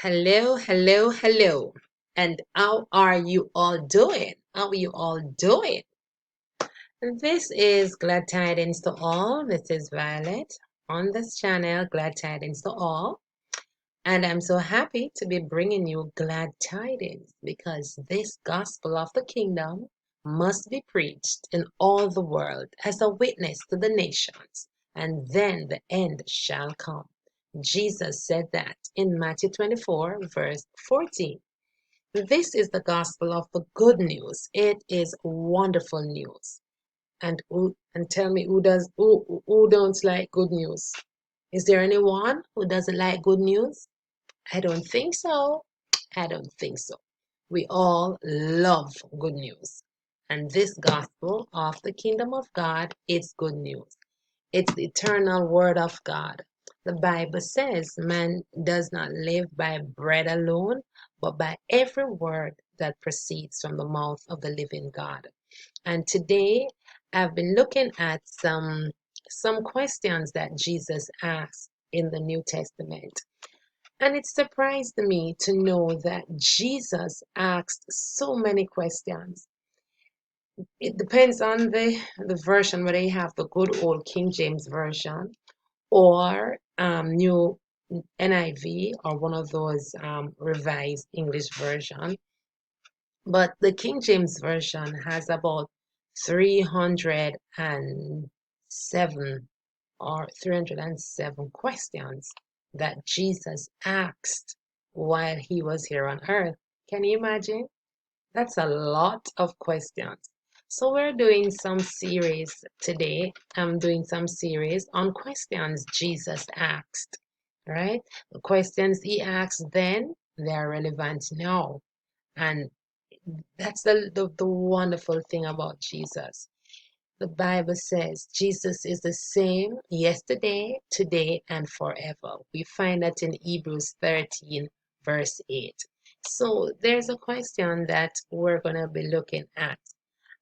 Hello, hello, hello. And how are you all doing? How are you all doing? This is Glad Tidings to All. This is Violet on this channel, Glad Tidings to All. And I'm so happy to be bringing you glad tidings because this gospel of the kingdom must be preached in all the world as a witness to the nations, and then the end shall come. Jesus said that in Matthew 24, verse 14. This is the gospel of the good news. It is wonderful news. And tell me who don't like good news? Is there anyone who doesn't like good news? I don't think so. I don't think so. We all love good news. And this gospel of the kingdom of God is good news. It's the eternal word of God. The Bible says man does not live by bread alone, but by every word that proceeds from the mouth of the living God. And today I've been looking at some questions that Jesus asked in the New Testament. And it surprised me to know that Jesus asked so many questions. It depends on the version, whether you have the good old King James Version or New NIV or one of those revised English version. But the King James Version has about 307 or 307 questions that Jesus asked while he was here on earth. Can you imagine? That's a lot of questions. So we're doing some series today. I'm doing some series on questions Jesus asked, right? The questions he asked then, they are relevant now. And that's the wonderful thing about Jesus. The Bible says Jesus is the same yesterday, today, and forever. We find that in Hebrews 13, verse 8. So there's a question that we're going to be looking at.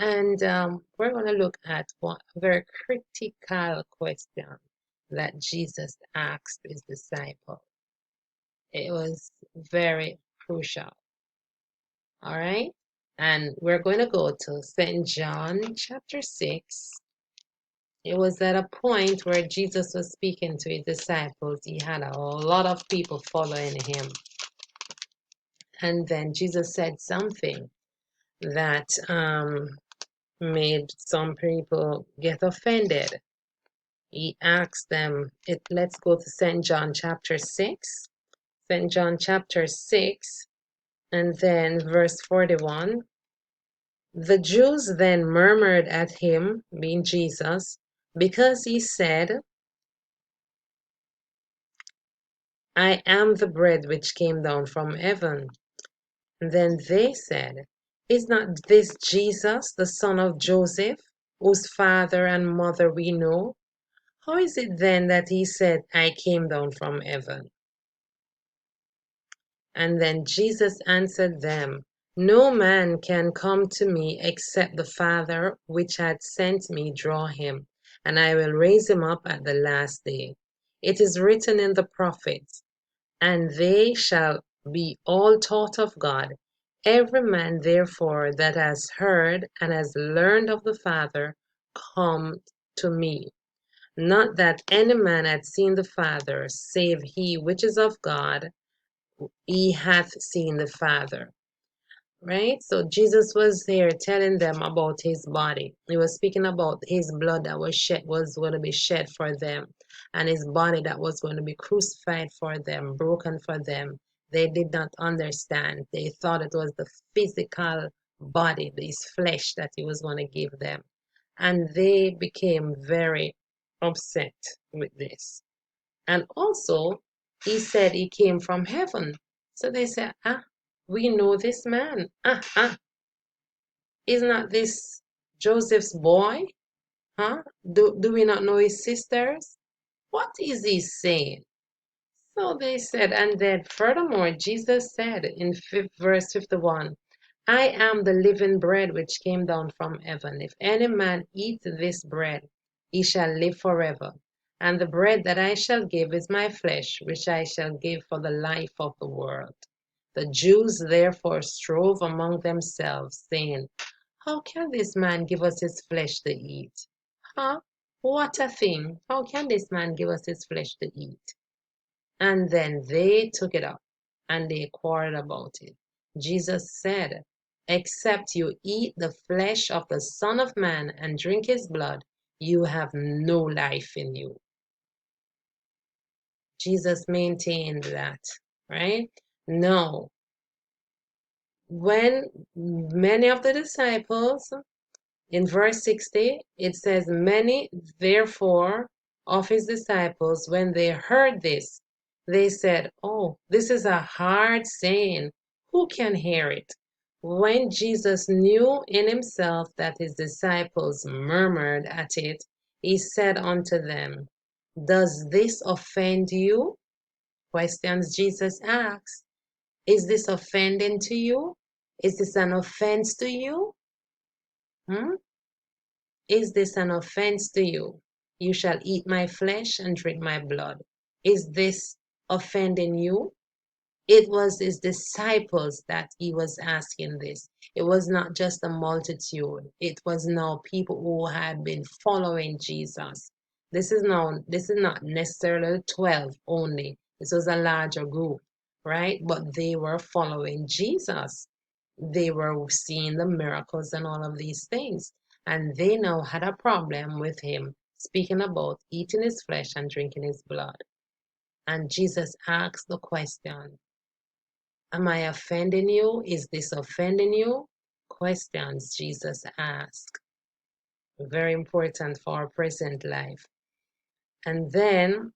And we're going to look at a very critical question that Jesus asked his disciple. It was very crucial. All right? And we're going to go to St. John chapter 6. It was at a point where Jesus was speaking to his disciples. He had a lot of people following him. And then Jesus said something that made some people get offended. He asked them, let's go to St. John chapter 6. St. John chapter 6 and then verse 41. The Jews then murmured at him, being Jesus, because he said, I am the bread which came down from heaven. And then they said, is not this Jesus, the son of Joseph, whose father and mother we know? How is it then that he said, I came down from heaven? And then Jesus answered them, no man can come to me except the Father which had sent me draw him, and I will raise him up at the last day. It is written in the prophets, and they shall be all taught of God. Every man, therefore, that has heard and has learned of the Father, come to me. Not that any man had seen the Father, save he which is of God, he hath seen the Father. Right? So Jesus was here telling them about his body. He was speaking about his blood that was going to be shed for them, and his body that was going to be crucified for them, broken for them. They did not understand. They thought it was the physical body, this flesh that he was going to give them. And they became very upset with this. And also, he said he came from heaven. So they said, we know this man. Is not this Joseph's boy? Huh? Do we not know his sisters? What is he saying? So they said, and then furthermore, Jesus said in verse 51, I am the living bread which came down from heaven. If any man eat this bread, he shall live forever. And the bread that I shall give is my flesh, which I shall give for the life of the world. The Jews therefore strove among themselves, saying, how can this man give us his flesh to eat? Huh? What a thing! How can this man give us his flesh to eat? And then they took it up and they quarreled about it. Jesus said, except you eat the flesh of the Son of Man and drink his blood, you have no life in you. Jesus maintained that, right? No. When many of the disciples, in verse 60, it says, many therefore of his disciples, when they heard this, they said, oh, this is a hard saying. Who can hear it? When Jesus knew in himself that his disciples murmured at it, he said unto them, does this offend you? Questions Jesus asks. Is this offending to you? Is this an offense to you? Hmm? Is this an offense to you? You shall eat my flesh and drink my blood. Is this offending you? It was his disciples that he was asking this. It was not just a multitude. It was now people who had been following Jesus. This is not necessarily 12 only. This was a larger group, right? But they were following Jesus. They were seeing the miracles and all of these things. And they now had a problem with him speaking about eating his flesh and drinking his blood. And Jesus asked the question, am I offending you? Is this offending you? Questions Jesus asked. Very important for our present life. And then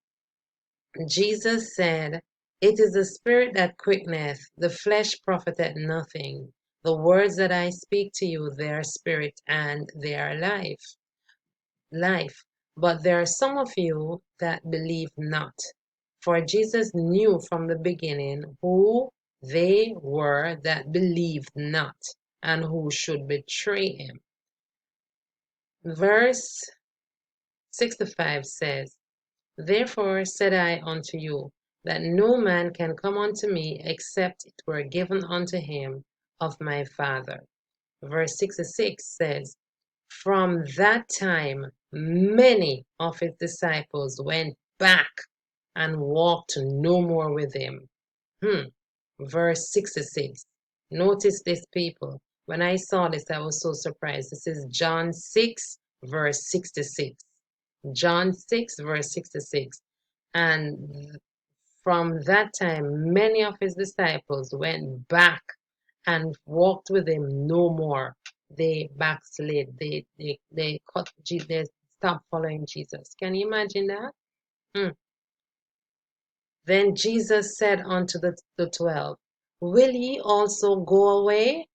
Jesus said, it is the spirit that quickeneth, the flesh profiteth nothing. The words that I speak to you, they are spirit and they are life. But there are some of you that believe not. For Jesus knew from the beginning who they were that believed not and who should betray him. Verse 65 says, therefore said I unto you, that no man can come unto me except it were given unto him of my Father. Verse 66 says, from that time, many of his disciples went back and walked no more with him. Verse 66. Notice this, people. When I saw this, I was so surprised. This is John 6, verse 66. John 6, verse 66. And from that time, many of his disciples went back and walked with him no more. They backslid. They stopped following Jesus. Can you imagine that? Then Jesus said unto the 12, will ye also go away?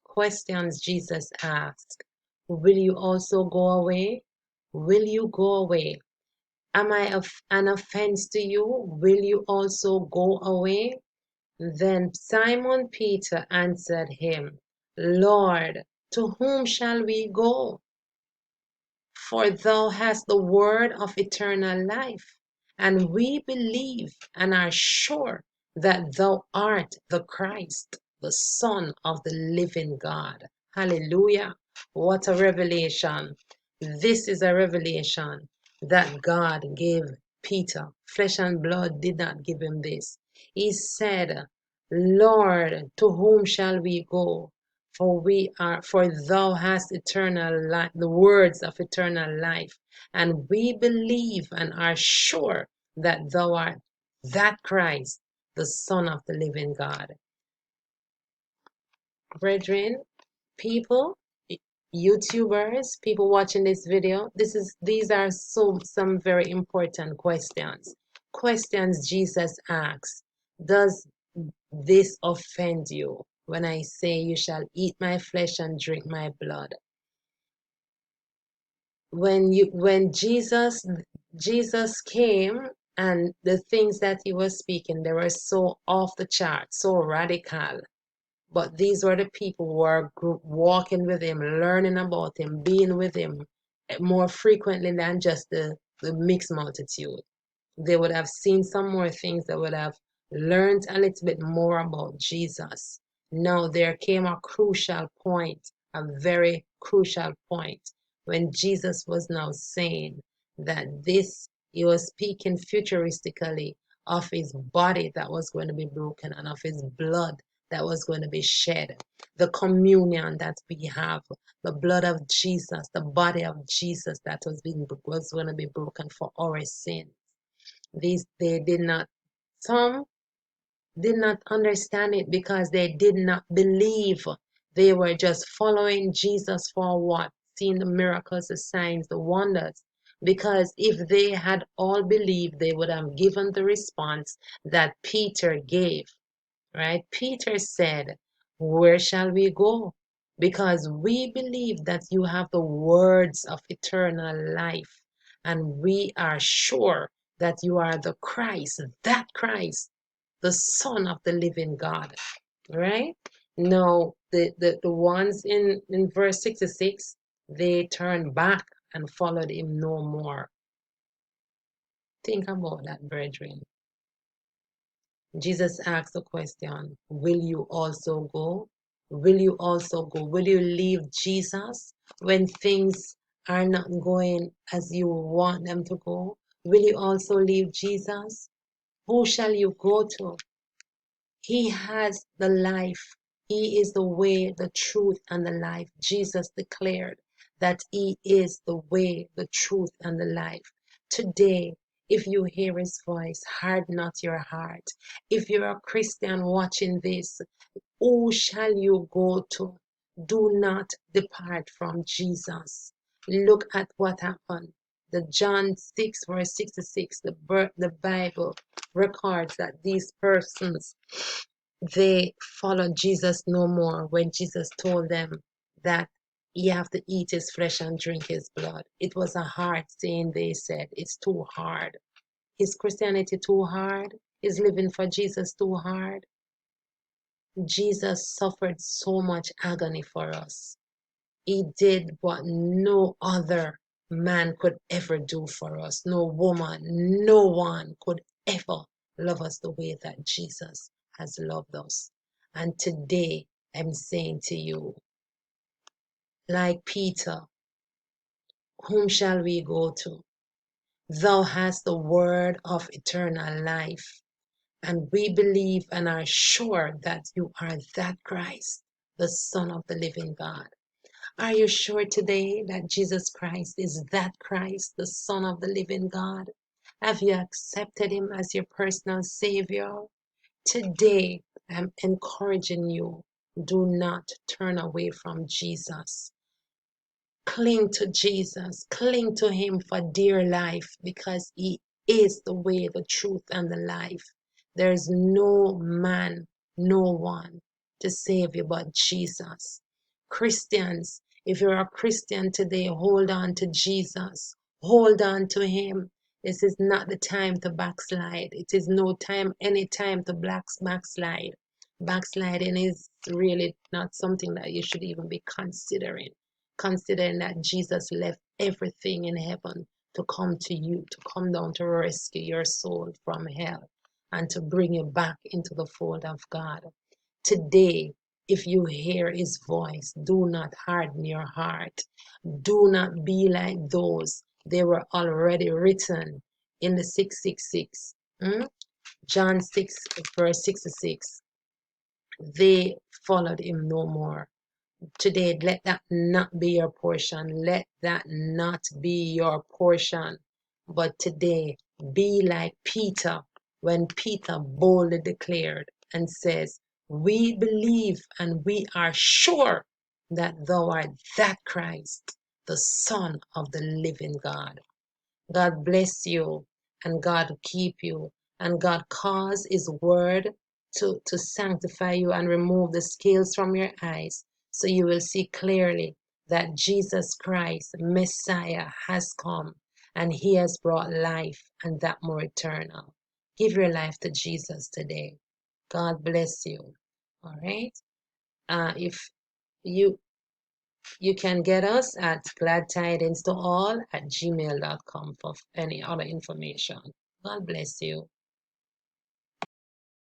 Questions Jesus asked. Will you also go away? Will you go away? Am I an offense to you? Will you also go away? Then Simon Peter answered him, Lord, to whom shall we go? For thou hast the word of eternal life, and we believe and are sure that thou art the Christ, the Son of the living God. Hallelujah. What a revelation. This is a revelation that God gave Peter. Flesh and blood did not give him this. He said, Lord, to whom shall we go? For thou hast eternal life, the words of eternal life, and we believe and are sure that thou art that Christ, the Son of the living God. Brethren, people, YouTubers, people watching this video, these are some very important questions. Questions Jesus asks. Does this offend you when I say you shall eat my flesh and drink my blood? When Jesus came, and the things that he was speaking, they were so off the chart, so radical. But these were the people who were walking with him, learning about him, being with him more frequently than just the the mixed multitude. They would have seen some more things. They would have learned a little bit more about Jesus. Now there came a crucial point, a very crucial point, when Jesus was now saying that this, he was speaking futuristically of his body that was going to be broken and of his blood that was going to be shed. The communion that we have, the blood of Jesus, the body of Jesus that was going to be broken for our sin. These they did not, some did not understand it because they did not believe. They were just following Jesus for what? Seeing the miracles, the signs, the wonders. Because if they had all believed, they would have given the response that Peter gave. Right? Peter said, "Where shall we go? Because we believe that you have the words of eternal life, and we are sure that you are the Christ, that Christ, the Son of the living God." Right? No, the ones in verse 66, they turned back and followed him no more. Think about that, brethren. Jesus asked the question, will you also go? Will you also go? Will you leave Jesus when things are not going as you want them to go? Will you also leave Jesus? Who shall you go to? He has the life. He is the way, the truth, and the life. Jesus declared that He is the way, the truth, and the life. Today, if you hear His voice, harden not your heart. If you're a Christian watching this, who shall you go to? Do not depart from Jesus. Look at what happened. The John 6, verse 66, the Bible records that these persons, they followed Jesus no more when Jesus told them that you have to eat his flesh and drink his blood. It was a hard saying, they said. It's too hard. Is Christianity too hard? Is living for Jesus too hard? Jesus suffered so much agony for us. He did what no other man could ever do for us. No woman, no one could ever love us the way that Jesus has loved us. And today I'm saying to you, like Peter, whom shall we go to? Thou hast the word of eternal life. And we believe and are sure that you are that Christ, the Son of the living God. Are you sure today that Jesus Christ is that Christ, the Son of the living God? Have you accepted him as your personal Savior? Today, I'm encouraging you, do not turn away from Jesus. Cling to Jesus. Cling to him for dear life because he is the way, the truth, and the life. There's no man, no one to save you but Jesus. Christians, if you're a Christian today, hold on to Jesus. Hold on to him. This is not the time to backslide. It is no time, any time to backslide. Backsliding is really not something that you should even be considering that Jesus left everything in heaven to come to you, to come down to rescue your soul from hell and to bring you back into the fold of God. Today, if you hear his voice, do not harden your heart. Do not be like those. They were already written in the 666. John 6, verse 66. They followed him no more. Today, let that not be your portion. Let that not be your portion. But today, be like Peter when Peter boldly declared and says, we believe and we are sure that thou art that Christ, the Son of the living God. God bless you and God keep you and God cause his word to sanctify you and remove the scales from your eyes so you will see clearly that Jesus Christ, Messiah, has come and he has brought life and that more eternal. Give your life to Jesus today. God bless you. All right. If you You can get us at gladtidingstoall@gmail.com for any other information. God bless you.